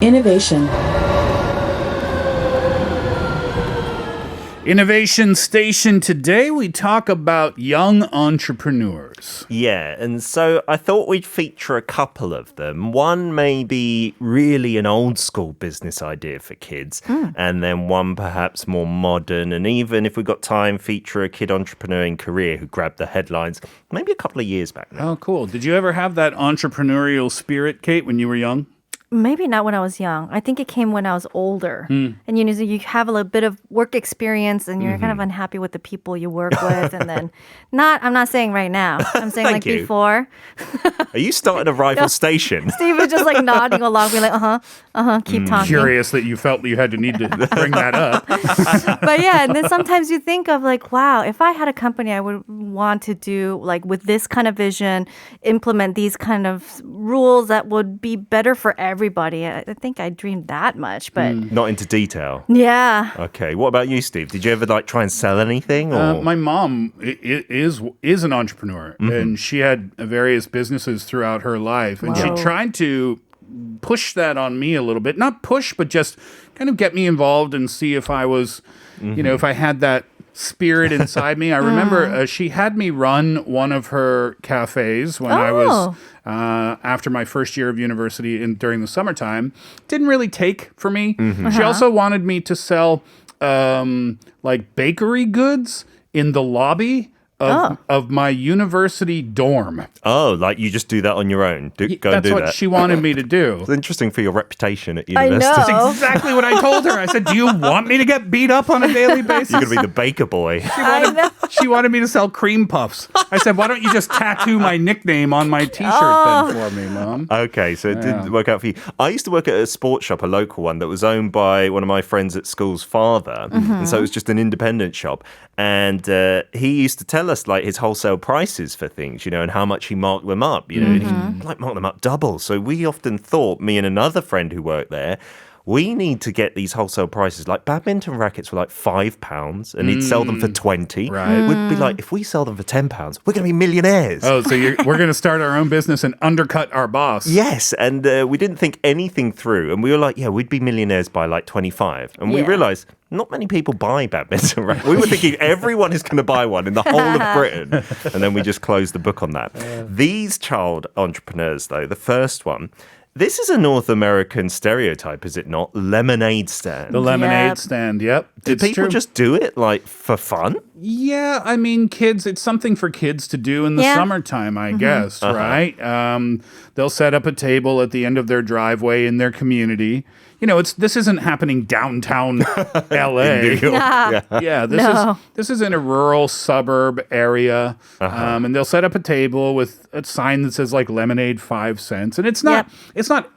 Innovation. Innovation Station. Today we talk about young entrepreneurs. Yeah, and so I thought we'd feature a couple of them. One may be really an old school business idea for kids, and then one perhaps more modern, and even if we got time, feature a kid entrepreneur in Korea who grabbed the headlines maybe a couple of years back now. Oh, cool. Did you ever have that entrepreneurial spirit, Kate, when you were young? Maybe not when I was young. I think it came when I was older. And you have a little bit of work experience and you're kind of unhappy with the people you work with. And then I'm not saying right now. I'm saying like you. before. Are you starting a rival station? Steve was just like nodding along, being like, keep talking. Curious that you felt you had to need to bring that up. But yeah, and then sometimes you think of like, wow, if I had a company, I would want to do like with this kind of vision, implement these kind of rules that would be better for everybody. I think I dreamed that much, but Not into detail. yeah. Okay, what about you, Steve? Did you ever like try and sell anything? Or? My mom is an entrepreneur, and she had various businesses throughout her life, and she Wow. tried to push that on me a little bit. Not push, but just kind of get me involved and see if I was, if I had that spirit inside me. I remember she had me run one of her cafes when I was after my first year of university during the summertime. Didn't really take for me. She also wanted me to sell like bakery goods in the lobby of my university dorm. Oh, like you just do that on your own? Go and That's do what that. she wanted me to do. It's interesting for your reputation at I university. know. That's exactly what I told her. I said, do you want me to get beat up on a daily basis? You're going to be the baker boy. I know. She wanted me to sell cream puffs. I said, why don't you just tattoo my nickname on my T-shirt then for me, Mom? Okay, so it didn't work out for you. I used to work at a sports shop, a local one, that was owned by one of my friends at school's father. And so it was just an independent shop. And he used to tell us like his wholesale prices for things, and how much he marked them up. And he like marked them up double. So we often thought, me and another friend who worked there, we need to get these wholesale prices. Like badminton rackets were like £5 and he'd sell them for 20. Right. We'd be like, if we sell them for £10, we're going to be millionaires. Oh, so we're going to start our own business and undercut our boss. Yes, and we didn't think anything through. And we were like, yeah, we'd be millionaires by like 25. And we Yeah. realized not many people buy badminton rackets. We were thinking everyone is going to buy one in the whole of Britain. And then we just closed the book on that. These child entrepreneurs, though, the first one, this is a North American stereotype, is it not? Lemonade stand. The lemonade Yep. stand, yep. Do It's people true. just do it like for fun? Yeah, I mean, kids, it's something for kids to do in the Yeah. summertime, I guess, right? They'll set up a table at the end of their driveway in their community. This isn't happening downtown LA. New York. Nah. Yeah, No. this is in a rural suburb area, and they'll set up a table with a sign that says like lemonade 5 cents, and it's not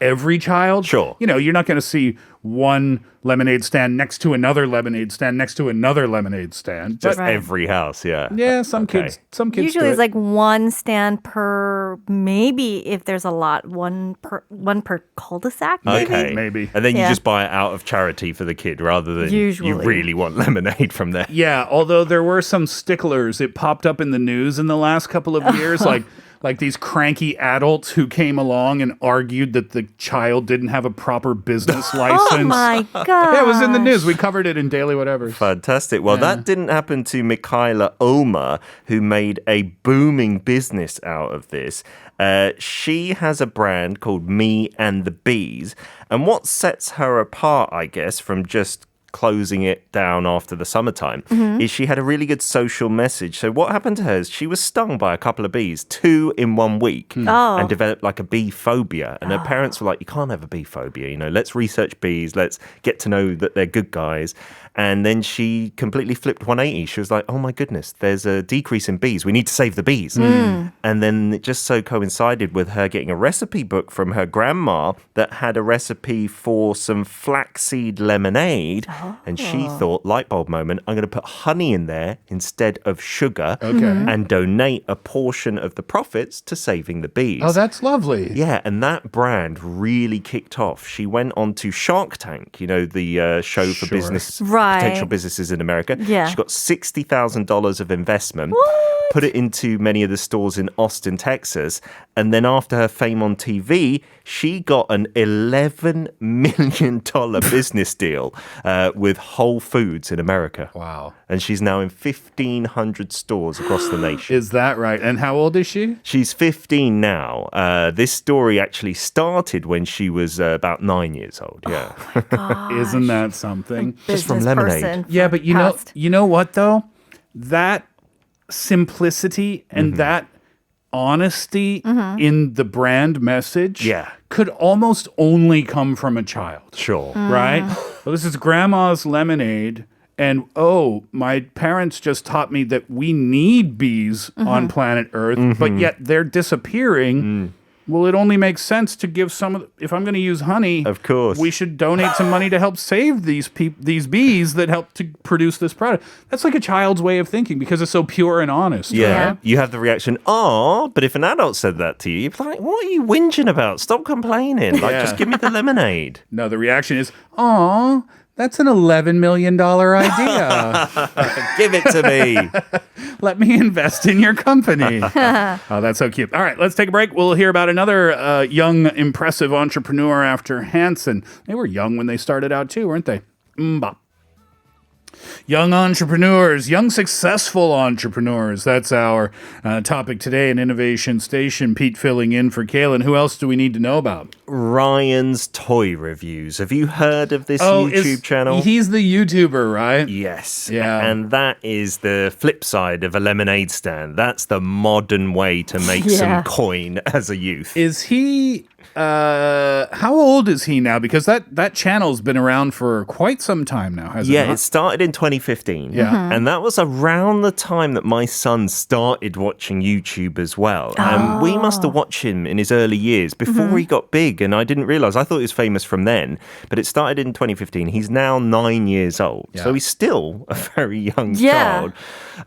every child. Sure. You're not going to see one lemonade stand next to another lemonade stand next to another lemonade stand. Just Right. every house, yeah. Yeah, some Okay. kids. Usually do it's it. like one stand per, maybe if there's a lot, one per cul-de-sac, maybe. Okay. Maybe. And then you Yeah. just buy it out of charity for the kid rather than Usually. you really want lemonade from there. Yeah, although there were some sticklers. It popped up in the news in the last couple of years, like these cranky adults who came along and argued that the child didn't have a proper business license. Oh my God. Yeah, it was in the news. We covered it in Daily Whatever. Fantastic. Well, that didn't happen to Michaela Ulmer, who made a booming business out of this. She has a brand called Me and the Bees. And what sets her apart, I guess, from just closing it down after the summertime is she had a really good social message. So what happened to her is she was stung by a couple of bees, 2 in 1 week, Oh. and developed like a bee phobia. And her parents were like, you can't have a bee phobia, let's research bees, let's get to know that they're good guys. And then she completely flipped 180. She was like, oh my goodness, there's a decrease in bees. We need to save the bees. And then it just so coincided with her getting a recipe book from her grandma that had a recipe for some flaxseed lemonade. And she thought, light bulb moment, I'm going to put honey in there instead of sugar and donate a portion of the profits to saving the bees. Oh, that's lovely. Yeah, and that brand really kicked off. She went on to Shark Tank, the show for business, potential businesses in America. Yeah. She got $60,000 of investment, put it into many of the stores in Austin, Texas. And then after her fame on TV, she got an $11 million business deal with Whole Foods in America. Wow. And she's now in 1,500 stores across the nation. Is that right? And how old is she? She's 15 now. This story actually started when she was about 9 years old. Yeah. Isn't that something? Just from lemonade. Yeah, but you know what though? That simplicity and that honesty in the brand message could almost only come from a child. Sure. Right? Well, this is grandma's lemonade. And my parents just taught me that we need bees on planet Earth, but yet they're disappearing. Well, it only makes sense to give if I'm going to use honey, of course, we should donate some money to help save these bees that help to produce this product. That's like a child's way of thinking because it's so pure and honest. Yeah. Right? You have the reaction, but if an adult said that to you, you'd be like, what are you whinging about? Stop complaining. Just give me the lemonade. No, the reaction is, that's an $11 million idea. Give it to me. Let me invest in your company. Oh, that's so cute. All right, let's take a break. We'll hear about another young, impressive entrepreneur after Hanson. They were young when they started out too, weren't they? Mbop. Young entrepreneurs, young successful entrepreneurs. That's our topic today in Innovation Station. Pete filling in for Kaylin. Who else do we need to know about? Ryan's Toy Reviews. Have you heard of this YouTube channel? He's the YouTuber, right? Yes. Yeah. And that is the flip side of a lemonade stand. That's the modern way to make some coin as a youth. Is he... how old is he now? Because that channel's been around for quite some time now, hasn't it? Yeah, it started in 2015. Yeah. And that was around the time that my son started watching YouTube as well. And we must have watched him in his early years before he got big. And I didn't realize. I thought he was famous from then. But it started in 2015. He's now 9 years old. Yeah. So he's still a very young child.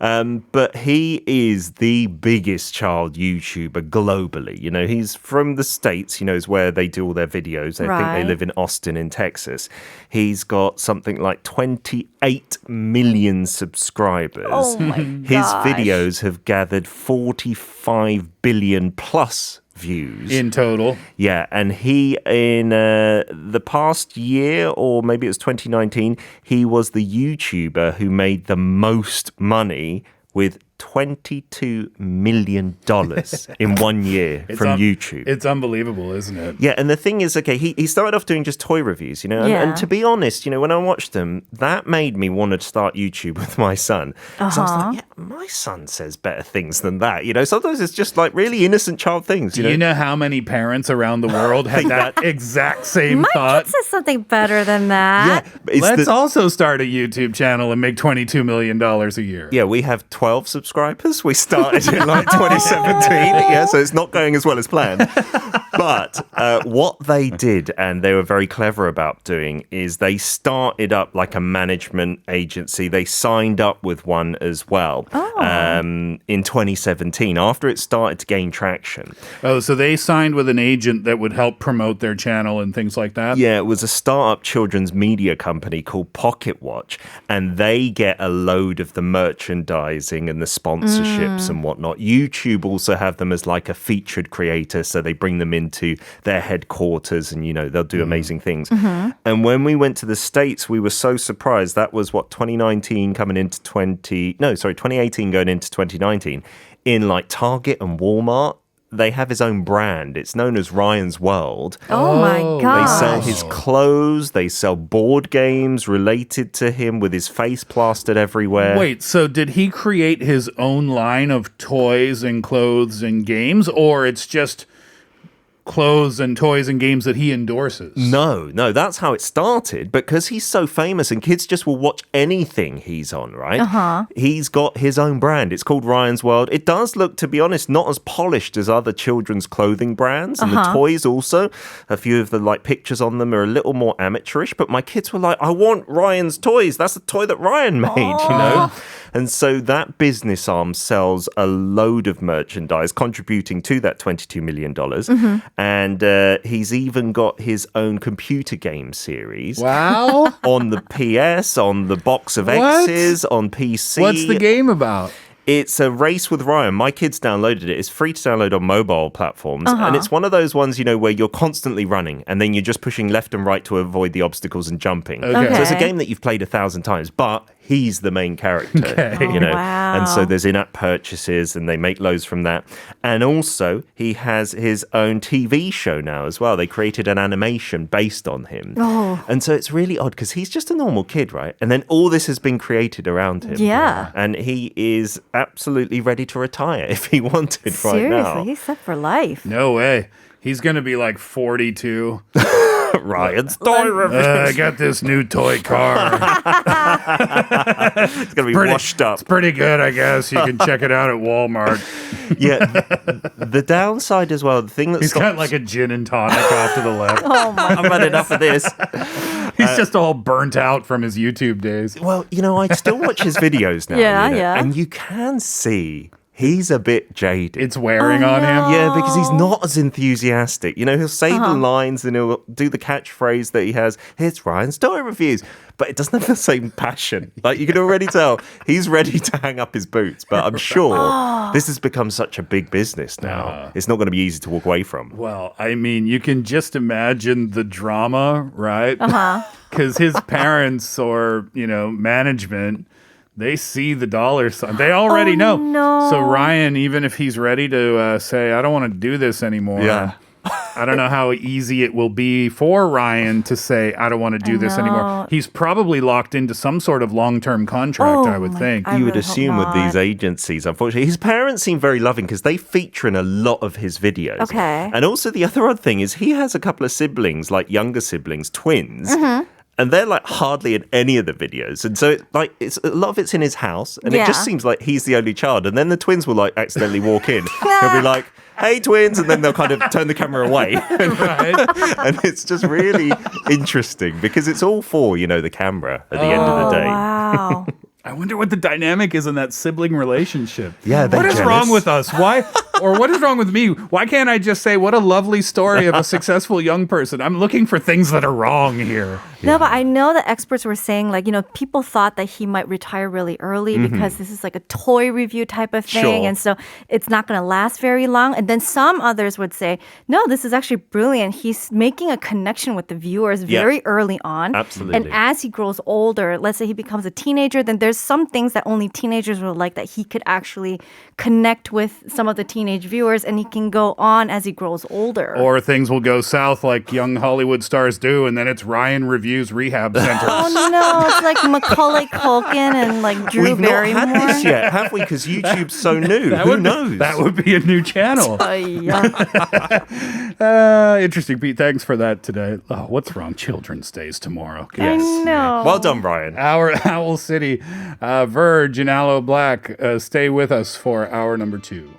But he is the biggest child YouTuber globally. He's from the States, is where they do all their videos. I think they live in Austin in Texas. He's got something like 28 million subscribers. Oh my His videos have gathered 45 billion plus views. In total. Yeah, and he, in the past year, or maybe it was 2019, he was the YouTuber who made the most money with $22 million in 1 year from YouTube. It's unbelievable, isn't it? Yeah, and the thing is, he started off doing just toy reviews, and to be honest, when I watched them, that made me want to start YouTube with my son. Because I was like, my son says better things than that. Sometimes it's just like really innocent child things. Do you know how many parents around the world had that exact same thought? My kid says something better than that. Yeah, Let's also start a YouTube channel and make $22 million a year. Yeah, we have 12 subscribers. We started in 2017. Yeah, so it's not going as well as planned. But what they did, and they were very clever about doing, is they started up like a management agency. They signed up with one as well in 2017 after it started to gain traction. Oh, so they signed with an agent that would help promote their channel and things like that? Yeah, it was a startup children's media company called Pocket Watch, and they get a load of the merchandising and the sponsorships and whatnot. YouTube also have them as like a featured creator, so they bring them into their headquarters and, they'll do amazing things. And when we went to the States, we were so surprised. That was 2018 going into 2019. In like Target and Walmart, they have his own brand. It's known as Ryan's World. Oh my God. They sell his clothes. They sell board games related to him with his face plastered everywhere. Wait, so did he create his own line of toys and clothes and games, or it's just clothes and toys and games that he endorses. No, that's how it started. Because he's so famous and kids just will watch anything he's on, right? He's got his own brand. It's called Ryan's World. It does look, to be honest, not as polished as other children's clothing brands. And the toys also, a few of the like pictures on them are a little more amateurish. But my kids were like, I want Ryan's toys. That's the toy that Ryan made, you know? And so that business arm sells a load of merchandise, contributing to that $22 million. And he's even got his own computer game series. Wow. On the PS, on the box of X's, on PC. What's the game about? It's a race with Ryan. My kids downloaded it. It's free to download on mobile platforms. And it's one of those ones, you know, where you're constantly running and then you're just pushing left and right to avoid the obstacles and jumping. Okay. So it's a game that you've played 1,000 times, but he's the main character, you know. Wow. And so there's in-app purchases and they make loads from that. And also he has his own TV show now as well. They created an animation based on him. And so it's really odd because he's just a normal kid, right? And then all this has been created around him. Yeah. And he is absolutely ready to retire if he wanted right now. Seriously, he's set for life. No way. He's going to be like 42. Ryan's toy review. I got this new toy car. It's going to be washed up. It's pretty good, I guess. You can check it out at Walmart. Yeah. The downside as well, the thing that's He's got like a gin and tonic off to the left. I've had enough of this. He's just all burnt out from his YouTube days. Well, you know, I still watch his videos now. Yeah, you know, yeah. And you can see he's a bit jaded. It's wearing on him. Yeah, because he's not as enthusiastic. You know, he'll say the lines and he'll do the catchphrase that he has. Here's Ryan's toy reviews. But it doesn't have the same passion. Like, you can already tell he's ready to hang up his boots. But I'm sure this has become such a big business now. It's not going to be easy to walk away from. Well, I mean, you can just imagine the drama, right? Because his parents or, you know, management, they see the dollar sign. They already know. No. So Ryan, even if he's ready to say, I don't want to do this anymore. Yeah. I don't know how easy it will be for Ryan to say, I don't want to do this anymore. He's probably locked into some sort of long-term contract, I would think. You would really hope assume with these not. agencies, unfortunately. His parents seem very loving because they feature in a lot of his videos. Okay. And also the other odd thing is he has a couple of siblings, like younger siblings, twins. And they're like hardly in any of the videos. And so it's a lot of it's in his house. And it just seems like he's the only child. And then the twins will like accidentally walk in. He'll be like, hey, twins. And then they'll kind of turn the camera away. And it's just really interesting because it's all for, you know, the camera at the end of the day. Wow. I wonder what the dynamic is in that sibling relationship. Yeah, they're what is jealous. wrong with us? Why, or what is wrong with me? Why can't I just say, what a lovely story of a successful young person? I'm looking for things that are wrong here. No, but I know that experts were saying, like, you know, people thought that he might retire really early because this is like a toy review type of thing. Sure. And so it's not going to last very long. And then some others would say, no, this is actually brilliant. He's making a connection with the viewers very early on. Absolutely. And as he grows older, let's say he becomes a teenager, then there's some things that only teenagers will like that he could actually connect with some of the teenage viewers and he can go on as he grows older. Or things will go south like young Hollywood stars do, and then it's Ryan Reviews Rehab Center. Oh no, it's like Macaulay Culkin and like Drew We've Barrymore. not had this yet, have we? Because YouTube's so new. Who knows? That would be a new channel. Interesting, Pete. Thanks for that today. Oh, what's wrong? Children's Day's tomorrow. I know. Well done, Brian. Our Owl City, Verge and Aloe Black. Stay with us for hour number 2.